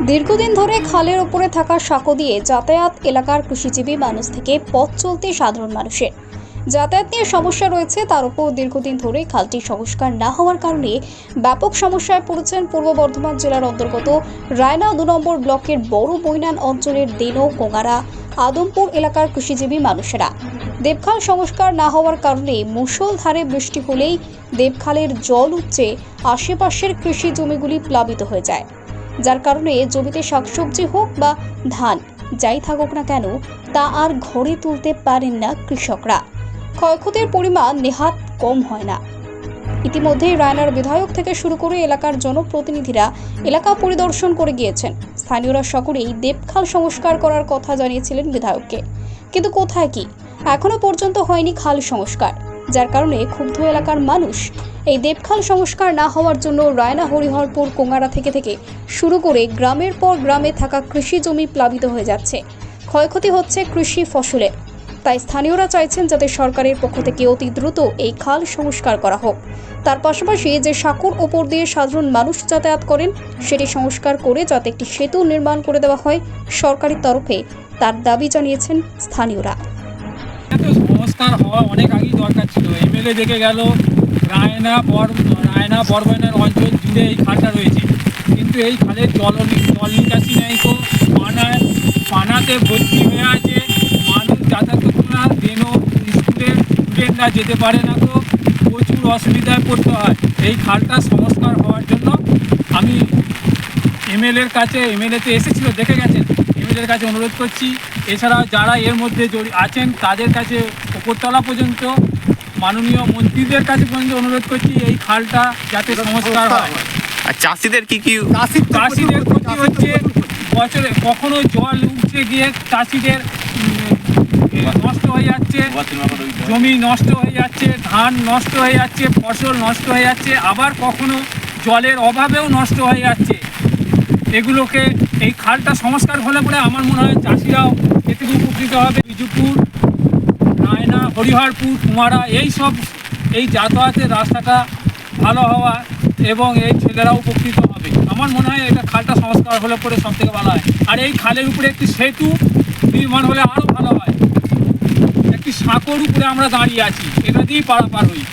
দীর্ঘদিন ধরে খালের ওপরে থাকা সাঁকো দিয়ে যাতায়াত এলাকার কৃষিজীবী মানুষ থেকে পথ চলতে সাধারণ মানুষের যাতায়াত নিয়ে সমস্যা রয়েছে। তার উপর দীর্ঘদিন ধরে খালটি সংস্কার না হওয়ার কারণে ব্যাপক সমস্যায় পড়েছেন পূর্ব বর্ধমান জেলার অন্তর্গত রায়না ২ নম্বর ব্লকের বড় বৈনান অঞ্চলের দেনো, কোঙারা, আদমপুর এলাকার কৃষিজীবী মানুষেরা। দেবখাল সংস্কার না হওয়ার কারণে মুষলধারে বৃষ্টি হলেই দেবখালের জল উপচে আশেপাশের কৃষি জমিগুলি প্লাবিত হয়ে যায়, যার কারণে জমিতে শাকসবজি হোক বা ধান যাই থাকুক না কেন তা আর ঘরে তুলতে পারেন না কৃষকরা। ক্ষয়ক্ষতির পরিমাণ নেহাত কম হয় না। ইতিমধ্যেই রায়নার বিধায়ক থেকে শুরু করে এলাকার জনপ্রতিনিধিরা এলাকা পরিদর্শন করে গিয়েছেন। স্থানীয়রা সকলেই দেবখাল সংস্কার করার কথা জানিয়েছিলেন বিধায়ককে, কিন্তু কোথায় কি এখনো পর্যন্ত হয়নি খাল সংস্কার, যার কারণে ক্ষুব্ধ এলাকার মানুষ এই দেবখাল সংস্কার না হওয়ার জন্য রায়না, হরিহরপুর, কোঙারা থেকে শুরু করে গ্রামের পর গ্রামে থাকা কৃষি জমি প্লাবিত হয়ে যাচ্ছে, ক্ষয়ক্ষতি হচ্ছে কৃষি ফসলের। তাই স্থানীয়রা চাইছেন যাতে সরকারের পক্ষ থেকে অতি দ্রুত এই খাল সংস্কার করা হোক। তার পাশাপাশি যে সাঁকোর ওপর দিয়ে সাধারণ মানুষ যাতায়াত করেন সেটি সংস্কার করে যাতে একটি সেতু নির্মাণ করে দেওয়া হয় সরকারি তরফে, তার দাবি জানিয়েছেন স্থানীয়রা। সংস্কার হওয়া অনেক আগেই দরকার ছিল। এমএলএ দেখে গেল রায়না বড়বৈনার অঞ্চল জুড়ে এই খালটা রয়েছে, কিন্তু এই খালের জল নিকাশি নেই, তো পানাতে ভর্তি হয়ে আছে, মানুষ যাতায়াত করতে না, দেনো স্কুলের স্টুডেন্টরা যেতে পারে না, তো প্রচুর অসুবিধায় পড়তে হয়। এই খালটা সংস্কার হওয়ার জন্য আমি এমএলএর কাছে, এমএলএতে এসেছিল, দেখে গেছেন, এমএলএর কাছে অনুরোধ করছি। এছাড়াও যারা এর মধ্যে আছেন তাদের কাছে উপরতলা পর্যন্ত মাননীয় মন্ত্রীদের কাছে পর্যন্ত অনুরোধ করছি এই খালটা যাতে সংস্কার হয়। আর চাষিদের কি চাষিদের ক্ষতি হচ্ছে, বছরে কখনো জল উঠে গিয়ে চাষিদের নষ্ট হয়ে যাচ্ছে, জমি নষ্ট হয়ে যাচ্ছে, ধান নষ্ট হয়ে যাচ্ছে, ফসল নষ্ট হয়ে যাচ্ছে, আবার কখনো জলের অভাবেও নষ্ট হয়ে যাচ্ছে। এগুলোকে এই খালটা সংস্কার হলে পরে আমার মনে হয় চাষিরাও এতে উপকৃত হবে। বিজুপুর, রায়না, হরিহরপুর, কুমারা এই যাতায়াতের রাস্তাটা ভালো হওয়া এবং এই ছেলেরাও উপকৃত হবে। আমার মনে হয় এটা খালটা সংস্কার হলে পরে সব থেকে ভালো হয়। আর এই খালের উপরে একটি সেতু নির্মাণ হলে আরও ভালো হয়। একটি সাঁকোর উপরে আমরা দাঁড়িয়ে আছি, এটা দিয়েই পারাপার হই।